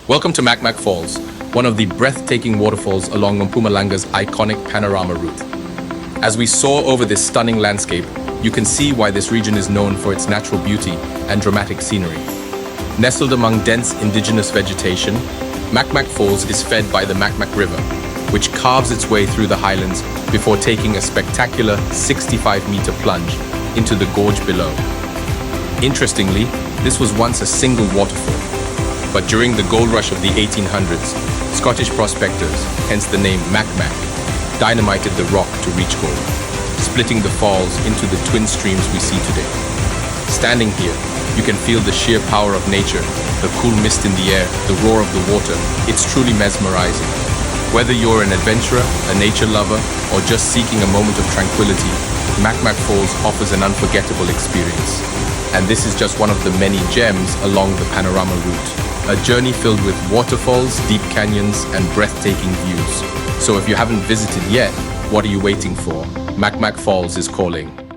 Welcome to Mac Falls, one of the breathtaking waterfalls along Mpumalanga's iconic Panorama Route. As we soar over this stunning landscape, you can see why this region is known for its natural beauty and dramatic scenery. Nestled among dense indigenous vegetation, Mac Falls is fed by the Mac River, which carves its way through the highlands before taking a spectacular 65-meter plunge into the gorge below. Interestingly, this was once a single waterfall, but during the gold rush of the 1800s, Scottish prospectors, hence the name Mac, dynamited the rock to reach gold, splitting the falls into the twin streams we see today. Standing here, you can feel the sheer power of nature, the cool mist in the air, the roar of the water. It's truly mesmerizing. Whether you're an adventurer, a nature lover, or just seeking a moment of tranquility, Mac Falls offers an unforgettable experience. And this is just one of the many gems along the Panorama Route. A journey filled with waterfalls, deep canyons, and breathtaking views. So if you haven't visited yet, what are you waiting for? Mac Falls is calling.